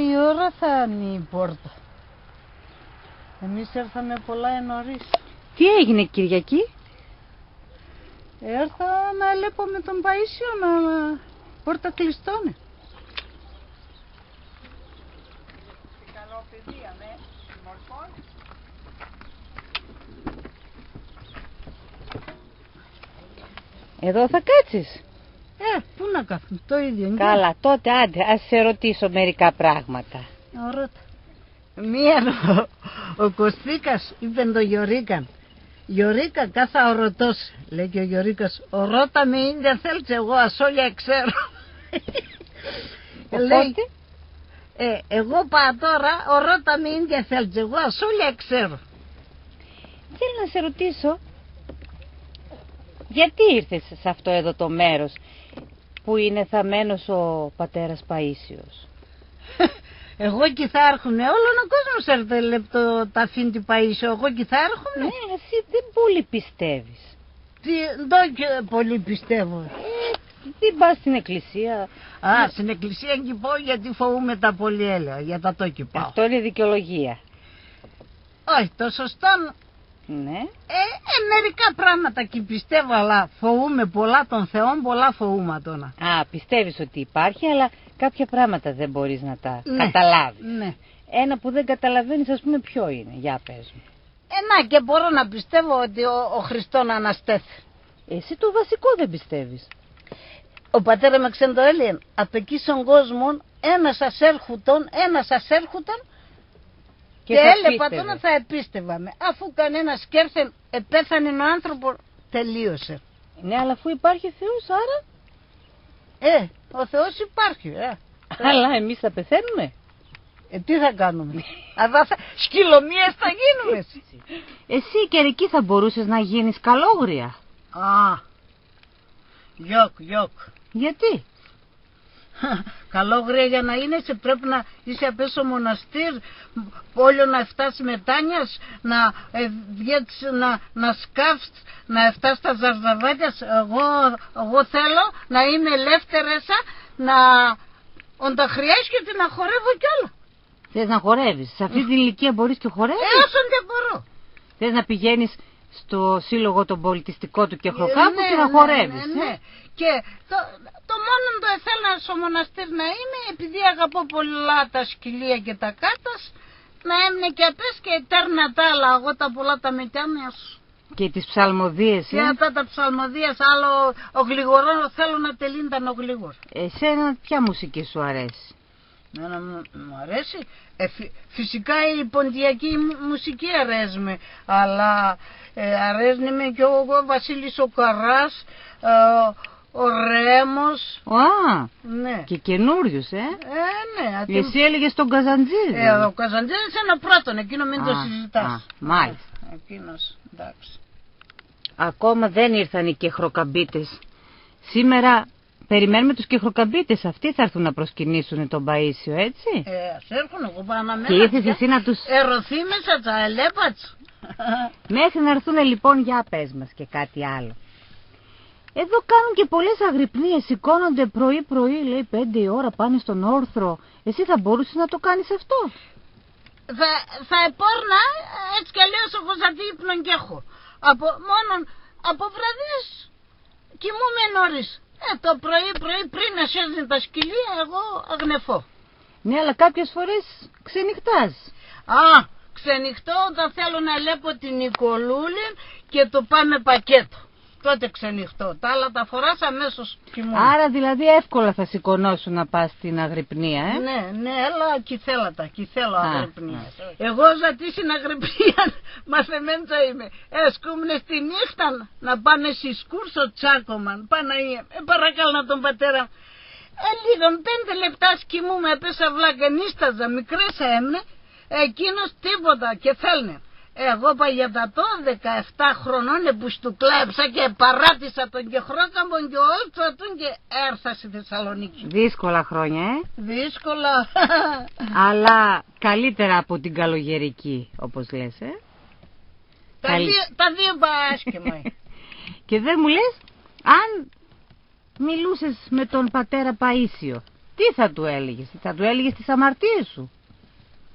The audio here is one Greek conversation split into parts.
Η ώρα θα είναι η πόρτα. Εμείς έρθαμε πολλά νωρίς. Τι έγινε Κυριακή? Έρθα να λέπω με τον Παΐσιο να πόρτα κλειστώνε. Καλό παιδεία, ναι, μορφών. Εδώ θα κάτσεις? Πού να κάθουν, το ίδιο. Καλά, τότε άντε, ας σε ρωτήσω μερικά πράγματα. Ρώτα. Μία ο Κωστίκας είπε το Γιωρίκαν. Γιωρίκα κάθε ορωτός, λέει και ο Γιωρίκας, ορώτα με ίνδια θέλεις, εγώ ασόλια ξέρω. Λέει, εγώ πάω τώρα, ορώτα με ίνδια θέλεις, εγώ ασόλια ξέρω. Θέλω να σε ρωτήσω, γιατί ήρθες σε αυτό εδώ το μέρος που είναι θαμμένος ο πατέρας Παΐσιος? Εγώ εκεί θα έρχουνε, όλο ο κόσμος έρθε λεπτό τα αφήνει Παΐσιο, εγώ εκεί θα έρχουνε. Ναι, εσύ δεν πολύ πιστεύεις. Δεν πολύ πιστεύω. Δεν πας στην εκκλησία? Στην εκκλησία εκεί πάω γιατί φοβούμαι τα πολυέλαια, για τα τόκι πάω. Αυτό είναι δικαιολογία. Όχι, το σωστό. Ναι. Μερικά πράγματα εκεί πιστεύω, αλλά φοβούμαι πολλά των Θεών, πολλά φοβούμαι τώρα. Πιστεύεις ότι υπάρχει, αλλά κάποια πράγματα δεν μπορείς να τα καταλάβεις. Ναι. Ένα που δεν καταλαβαίνεις, ας πούμε, ποιο είναι? Για πες μου. Και μπορώ να πιστεύω ότι ο Χριστόν αναστέθη. Εσύ το βασικό δεν πιστεύεις. Ο πατέρα με ξεντοέλειεν, απ' εκεί στον κόσμο ένα σας έρχουτον και έλεπα τώρα θα επίστευαμε. Αφού κανένας κέρθεν, επέθανε ο άνθρωπο, τελείωσε. Ναι, αλλά αφού υπάρχει Θεός, άρα... Ο Θεός υπάρχει. Αλλά εμείς θα πεθαίνουμε. Τι θα κάνουμε? Σκυλομίες θα γίνουμε. Εσύ και εκεί θα μπορούσες να γίνεις καλόγρια. Γιοκ. Γιατί? Καλόγρια για να είναι πρέπει να είσαι απ' στο μοναστήρ, όλο να φτάσει μετάνιας, να σκάφεις, να φτάσει στα ζαρζαβάκια. Εγώ θέλω να είμαι ελεύθερεσα, να όντα χρειάζεται να χορεύω κιόλα. Θες να χορεύεις? Σε αυτή την ηλικία μπορείς και χορεύεις? Όσον δεν μπορώ. Θες να πηγαίνεις στο σύλλογο τον πολιτιστικό του Κεχροκάπου και να χορεύεις? Ναι. Και το μόνο το ήθελα στο μοναστήρι να είμαι, επειδή αγαπώ πολλά τα σκυλία και τα κάτας, να έμεινε και απές και τέρνα τα άλλα, εγώ τα πολλά τα μετάνια σου. Και τις ψαλμοδίες, Και αυτά τα ψαλμοδίες, άλλο ο γλυγορό, θέλω να τελείνταν ο γλυγορ. Εσένα ποια μουσική σου αρέσει? Μου αρέσει. Φυσικά η ποντιακή μουσική αρέσει με, αλλά αρέσει με και ο Βασίλης ο Καράς, ο Ρέμος. Ναι. Και καινούριους, ναι. Εσύ έλεγες τον Καζαντζίδη. Ο Καζαντζίδης είναι ο πρώτον, εκείνο μην το συζητάς. Μάλιστα. Εκείνος, εντάξει. Ακόμα δεν ήρθαν οι κεχροκαμπίτες. Σήμερα περιμένουμε τους κεχροκαμπίτες. Αυτοί θα έρθουν να προσκυνήσουν τον Παΐσιο, έτσι? Ας έρχουν, εγώ πάω να μένω. Και ήρθες εσύ να τους... Ερωθήμεσα τα ελέπατς. Μέχρι να έρθουν λοιπόν, για πες μας και κάτι άλλο. Εδώ κάνουν και πολλές αγρυπνίες, σηκώνονται πρωί-πρωί, λέει 5 η ώρα, πάνε στον όρθρο. Εσύ θα μπορούσες να το κάνεις αυτό? Θα επόρνα, έτσι κι αλλιώς εγώ σαν ύπνον και έχω. Από βραδείς κοιμούμαι νωρίς. Το πρωί πριν να σέζουν τα σκυλία, εγώ αγνεφώ. Ναι, αλλά κάποιες φορές ξενυχτάς. Ξενυχτώ όταν θέλω να λέπω την Νικολούλη και το πάμε πακέτο. τότε ξενυχτώ. Τα άλλα τα φοράς αμέσως κοιμούν. Άρα δηλαδή εύκολα θα σηκωνώσουν να πας στην αγρυπνία, Ναι, αλλά κυθέλω αγρυπνία. Εγώ ζατή στην αγρυπνία μαθεμέντα είμαι. Σκούμνε στη νύχτα να πάμε συσκούρσο τσάκομαν. Παναγία, παρακαλώ να τον πατέρα. Λίγο 5 λεπτά σκυμούμε, έπεσα βλάκα, νίσταζα, μικρές έμνε. Εκείνος τίποτα και θέλνε. Εγώ παγιατατώ 17 χρονών που του κλέψα και παράτησα τον και χρόκαμπον και όλτσα τον και έρθα στη Θεσσαλονίκη. Δύσκολα χρόνια, Δύσκολα. Αλλά καλύτερα από την καλογερική, όπως λες, Τα δύο άσχημα. Και δεν μου λες, αν μιλούσες με τον πατέρα Παΐσιο, τι θα του έλεγες? Θα του έλεγες τις αμαρτίες σου?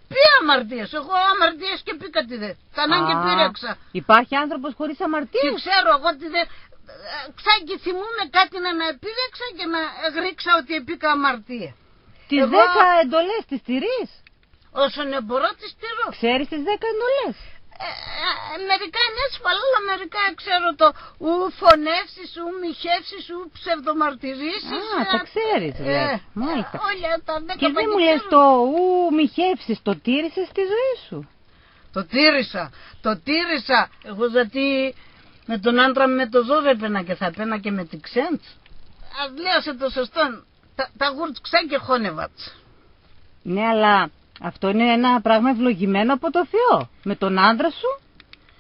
Ποια αμαρτίες? Εγώ αμαρτίες και πήκα τη δε. Κανάν και πήρεξα. Υπάρχει άνθρωπος χωρίς αμαρτίες? Και ξέρω εγώ τι δε. Ξάκι θυμούμαι κάτι να επίδεξα και να γρίξα ότι επήκα αμαρτία. Τις 10 εντολές τις τηρείς? Όσον μπορώ τις τηρώ. Ξέρεις τις 10 εντολές? Μερικά είναι έσφαλα, αλλά μερικά ξέρω το ου φωνεύσεις, ου μοιχεύσεις, ου ψευδομαρτυρήσεις. Τα ξέρεις, μάλιστα. Όλα τα 10 και δεν μου λες το ου μοιχεύσεις, το τήρησες στη ζωή σου? Το τήρησα. Εγώ γιατί με τον άντρα με το ζώο έπαινα και θα πένα και με την ξέντς. Ας λέω σε το σωστό, τα γουρτσκά και χώνευατς. Ναι, αλλά αυτό είναι ένα πράγμα ευλογημένο από το Θεό. Με τον άντρα σου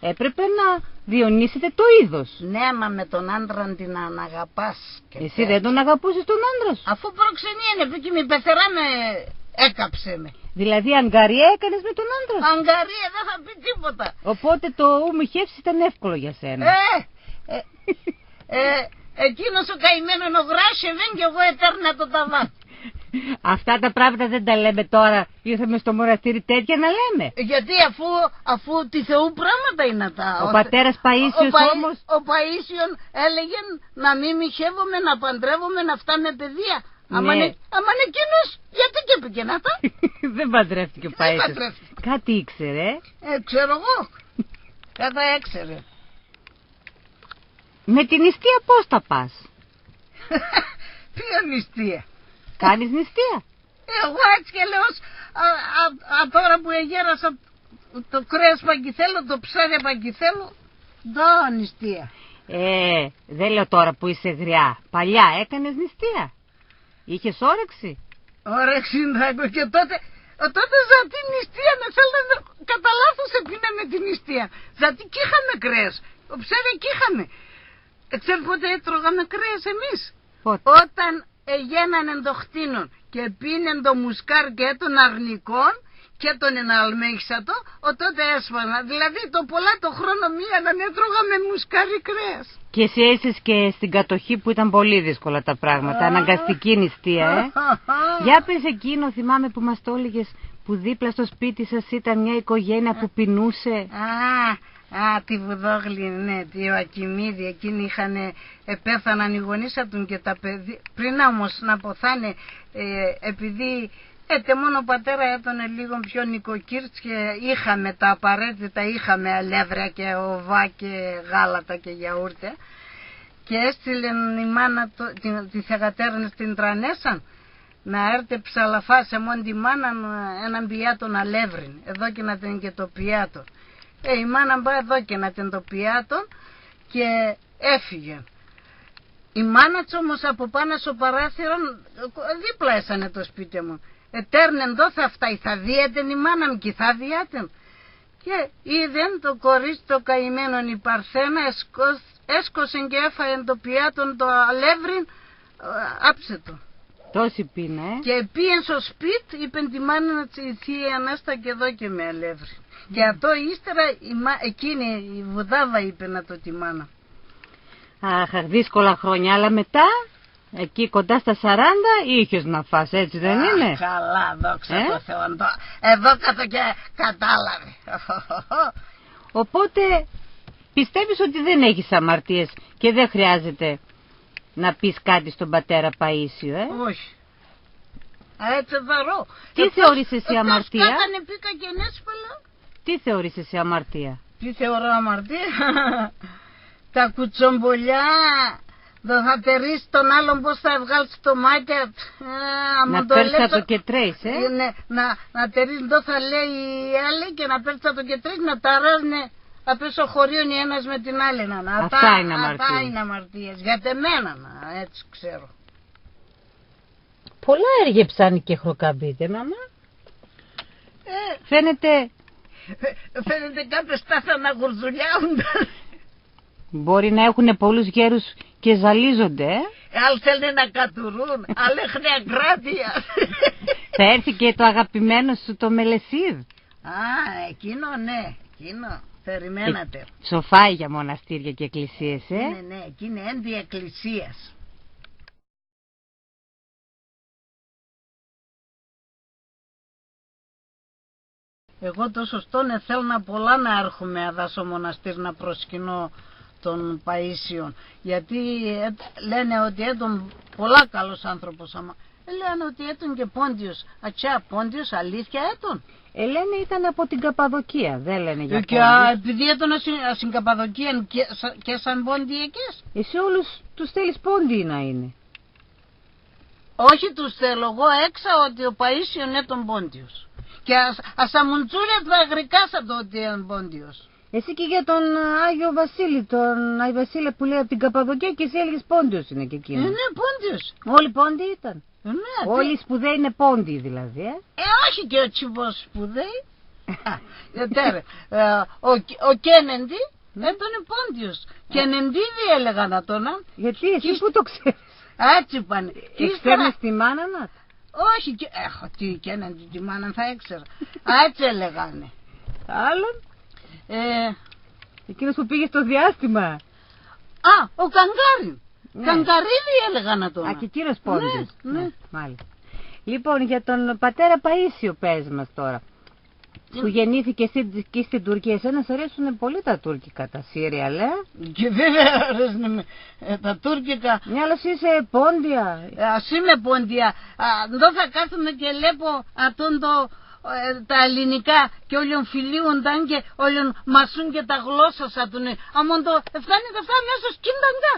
έπρεπε να διονύσετε το είδος. Ναι, μα με τον άντρα την αγαπάς. Εσύ δεν τον αγαπούσες τον άντρα σου? Αφού προξενιένε, και με πεθερά με έκαψε με. Δηλαδή αγκαρία έκανες με τον άντρα σου? Αγκαρία, δεν θα πει τίποτα. Οπότε το ουμιχεύσει ήταν εύκολο για σένα. Εκείνος ο καημένος ο γράσεβεν και εγώ ετέρνα το ταβάν. Αυτά τα πράγματα δεν τα λέμε τώρα. Ήρθαμε στο μοναστήρι τέτοια να λέμε. Γιατί αφού τη Θεού πράγματα είναι τα. Ο πατέρας Παΐσιος όμως. Ο Παΐσιον έλεγε να μην μοιχεύομαι, να παντρεύομαι, να φτάμε παιδεία. Ναι. Αμάν εκείνος, γιατί και πήγε να τα. Δεν παντρεύτηκε ο Παΐσιος. Κάτι ήξερε. Ξέρω εγώ. Κατά έξερε. Με την νηστεία πώς τα πας? Ποια νηστεία? Κάνεις νηστεία? Εγώ έτσι και λέω, τώρα που εγέρασα το κρέας παγκιθέλο, το ψάρι παγκιθέλο, δω νηστεία. Δεν λέω τώρα που είσαι γριά. Παλιά έκανες νηστεία? Είχες όρεξη? Όρεξη και τότε ζατή νηστεία με θέλετε κατά λάθος επίνα με την νηστεία. Ζατή κι είχαμε κρέας, το ψάρι κι είχαμε. Ξέρετε πότε έτρωγαμε κρέας εμείς? Πότε? Όταν εγέναν το χτίνον και πίνεν το μουσκάρ και των αρνικών και τον εναλμέξατο, τότε έσφανα. Δηλαδή το πολλά το χρόνο μία να έτρωγαμε μουσκάρι κρέας. Και εσύ έζησες και στην κατοχή που ήταν πολύ δύσκολα τα πράγματα, αναγκαστική νηστεία, Για πες εκείνο, θυμάμαι που μας το έλεγες, που δίπλα στο σπίτι σας ήταν μια οικογένεια που πεινούσε. Τη Βουδόγλη, ναι, τη Ιωακιμίδη, εκείνοι πέθαναν οι γονείς του και τα παιδιά. Πριν όμως να ποθάνε, επειδή μόνο ο πατέρα έτωνε λίγο πιο νοικοκύρτς και είχαμε τα απαραίτητα, είχαμε αλεύρια και οβά και γάλατα και γιαούρτια, και έστειλε η μάνα τη θεγατέρνη στην Τρανέσαν να έρθει ψαλαφά σε μόνη τη μάνα έναν πιάτον αλεύριν, εδώ και να την και το πιάτο. Η μάνα πάει εδώ και να την το πιάτον και έφυγε. Η μάνα της όμως από πάνω στο παράθυρο δίπλα έσανε το σπίτι μου. Ετέρνεν δω θα φτάει, θα διέτεν η μάνα μου και θα διάτεν. Και είδεν το κορίτσι το καημένο η Παρθένα, έσκοσεν και έφαγε το πιάτον το αλεύριν, άψε το. Τόση πείνα, Και πήγαινε στο σπίτι, είπεν τη μάνα να η θεία Ανάστα και εδώ και με αλεύριν. Και αυτό ύστερα εκείνη η Βουδάβα είπε να το τη μάνα. Αχ, δύσκολα χρόνια, αλλά μετά, εκεί κοντά στα 40, είχες να φας, έτσι δεν είναι? Καλά, δόξα τω Θεώ. Εδώ κάτω και κατάλαβε. Οπότε πιστεύεις ότι δεν έχεις αμαρτίες και δεν χρειάζεται να πεις κάτι στον πατέρα Παΐσιο, Όχι. Έτσι δαρώ. Τι θεωρείς εσύ αμαρτία? Κάτανε πήκα και νέσπαλα. Τι θεωρείς εσύ αμαρτία? Τι θεωρώ αμαρτία? τα κουτσομπολιά. Δεν θα τερίσει τον άλλον πώς θα βγάλει στο μάρκετ. Να παίρνει το κετρέις, Ναι, να τερίσει εδώ θα λέει η άλλη και να παίρνει το κετρέις να ταράζουν απ' έσω χωρίων η ένας με την άλλη. Αυτά είναι αμαρτίες. Για τεμένα, έτσι ξέρω. Πολλά έργεψαν και χροκαμπείτε, μαμά. Φαίνεται κάποιες στάθαν να γουρζουλιάουνταν. Μπορεί να έχουν πολλούς γέρους και ζαλίζονται, Άλλοι θέλουν να κατουρούν, άλλοι έχουν αγκράτεια. Θα έρθει και το αγαπημένο σου το Μελεσίδ. Εκείνο ναι, εκείνο. Περιμένατε. Σοφάει για μοναστήρια και εκκλησίες, Ναι, εκεί είναι ένδυ εκκλησίας. Εγώ το σωστό θέλω να πολλά να έρχομαι εδώ στο μοναστήρι να προσκυνώ των Παΐσιων. Γιατί λένε ότι έτον πολλά καλός άνθρωπος άμα. Λένε ότι έτον και Πόντιος. Ατσιά Πόντιος αλήθεια έτον. Λένε ήταν από την Καπαδοκία, δεν λένε για και επειδή έτον στην Καπαδοκία και σαν Πόντιεκες. Εσύ όλους τους θέλεις Πόντιοι να είναι. Όχι τους θέλω, εγώ έξα ότι ο Παΐσιον είναι τον Πόντιος. Και ασαμουντσούρια του αγρικάσα το ότι είναι Πόντιος. Εσύ και για τον Άγιο Βασίλη, τον Άγιο Βασίλη που λέει από την Καπαδοκία και εσύ έλεγες Πόντιος είναι και εκείνος. Ναι, Πόντιος. Όλοι Πόντιοι ήταν. Ναι, όλοι οι σπουδαίοι είναι Πόντιοι δηλαδή. Όχι και ο Τσιβός σπουδαίοι. Ο Κένεντι ήταν Πόντιος. Κενεντίδη έλεγαν να τον. Γιατί εσύ πού το ξέρεις. Έτσι πάνε. Ξέρεις τη μάνα μας. Όχι, τι Κένεντι τη μάνα θα ήξερα. Έτσι έλεγανε. Άλλον. Εκείνος που πήγε στο διάστημα. Ο Καγκάριν. Ναι. Καγκαρίδη έλεγα να τον. Και εκείνος Πόντιος. Ναι. Μάλιστα. Λοιπόν, για τον πατέρα Παΐσιο πες μας τώρα. Που γεννήθηκε εκεί στην Τουρκία. Εσένα σ' αρέσουν πολύ τα τουρκικά, τα σύριαλ, Και βέβαια αρέσουν τα τουρκικά. Ναι, αλλά είσαι Πόντια. Ας είμαι Πόντια. Εδώ θα κάθομαι και βλέπω τα ελληνικά και όλων φιλίονταν και όλων μασούν και τα γλώσσα σαν τον. Αμόν το φτάνει μέσα σκύνταγκα.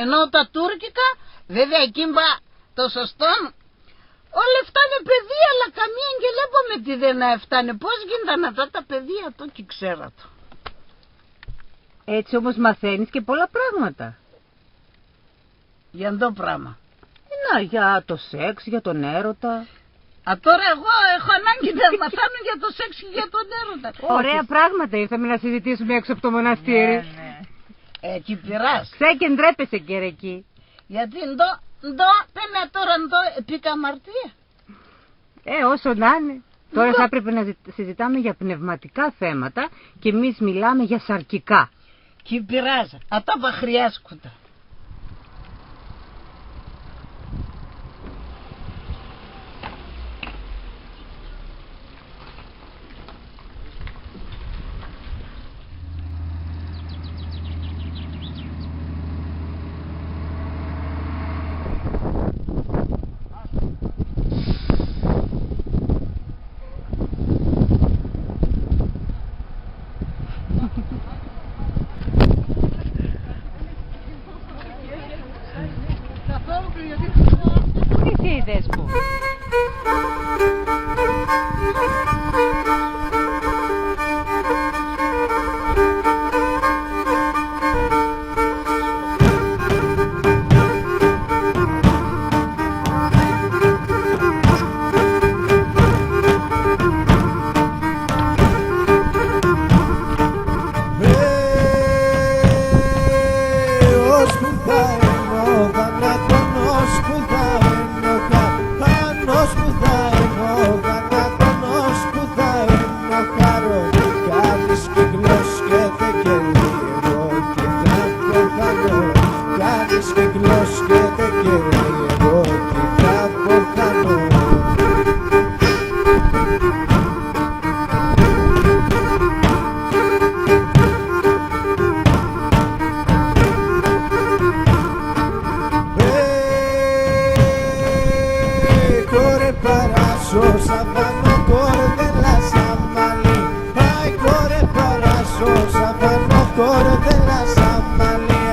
Ενώ τα τουρκικά, βέβαια εκεί το σωστό, όλα φτάνε παιδεία, αλλά καμία και βλέπουμε τι δεν φτάνε. Πώς γίνονταν αυτά τα παιδεία, το και ξέρα το. Έτσι όμως μαθαίνεις και πολλά πράγματα. Για το πράγμα. Για το σεξ, για τον έρωτα. Τώρα εγώ έχω ανάγκη να μαθάνω για το σεξ και για τον έρωτα. Ωραία πράγματα ήρθαμε να συζητήσουμε έξω από το μοναστήρι. Ναι. Εκεί πειράς. Και ντρέπεσαι και εκεί. Γιατί πέμε τώρα επίκα αμαρτία. Όσο να είναι. Τώρα θα έπρεπε να συζητάμε για πνευματικά θέματα και εμείς μιλάμε για σαρκικά. Και πειράζει. Αυτά που χρειάζονται. Corre para sos, a no corre de la San Malí.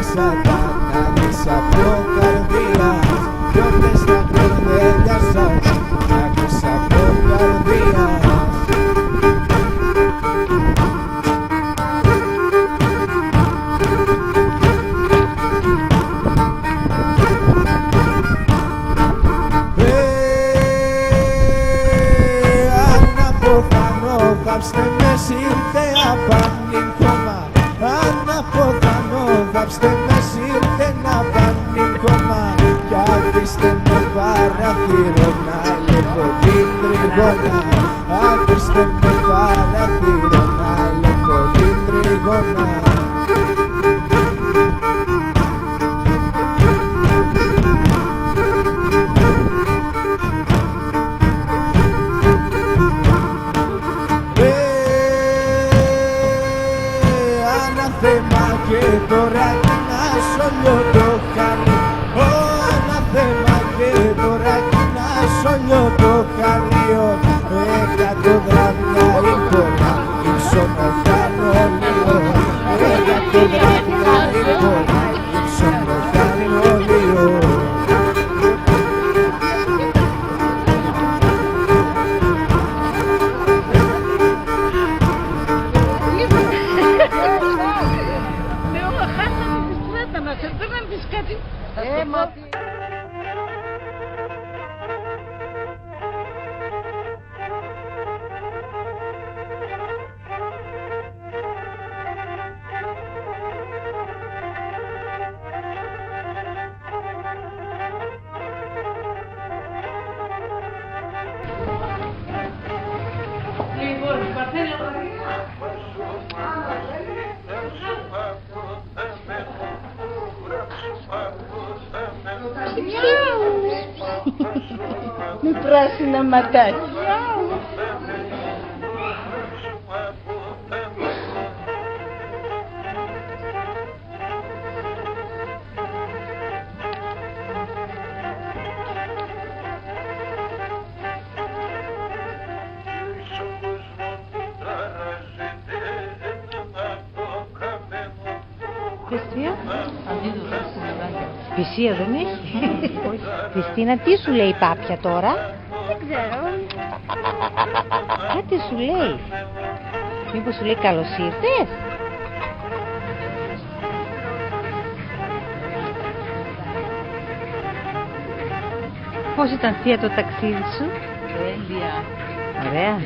σατάνα της από καρδίας. Ποιότες τα κορδέλια σας να της από καρδίας. Θάψτε με σύρτε απάνιν κόμμα. Αναποθανώ θάψτε με σύρτε απάνιν κόμμα. Κι αφήστε με παραθύρο να λέγω την τριγώνα. Αφήστε με παραθύρο να λέγω την τριγώνα. Και τώρα κοινάς όλο το χαλί. Αναθέμα και τώρα κοινάς όλο το χαλίο. 100 δράκια εικόνα, ύψωνο κάνω λίγο. 100 δράκια εικόνα, ύψωνο κάνω λίγο. Με πράσινα ματάκια. Πισία δεν έχει. Χριστίνα, τι σου λέει η πάπια τώρα? Δεν ξέρω. Κάτι σου λέει. Μήπως σου λέει καλώς ήρθες? Πώς ήταν θεία το ταξίδι σου? Τέλεια. Ωραία.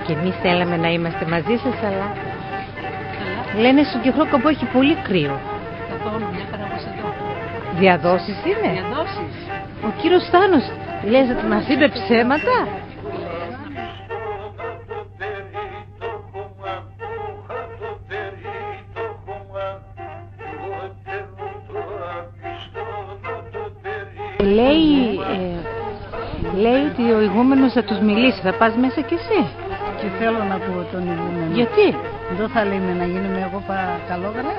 Και εμείς θέλαμε να είμαστε μαζί σας, αλλά λένε στον Κεφρόκοπο έχει πολύ κρύο. Καθόλου, μια χαρά όπως εδώ. Διαδόσεις είναι? Διαδόσεις. Ο κύριος Στάνος λες ότι μας είπε ψέματα? Λέει ότι ο ηγούμενος θα τους μιλήσει. Θα πας μέσα κι εσύ? Και θέλω να πω τον ηγούμενο. Γιατί? Δεν θα λέμε να γίνουμε εγώ καλόγαλα.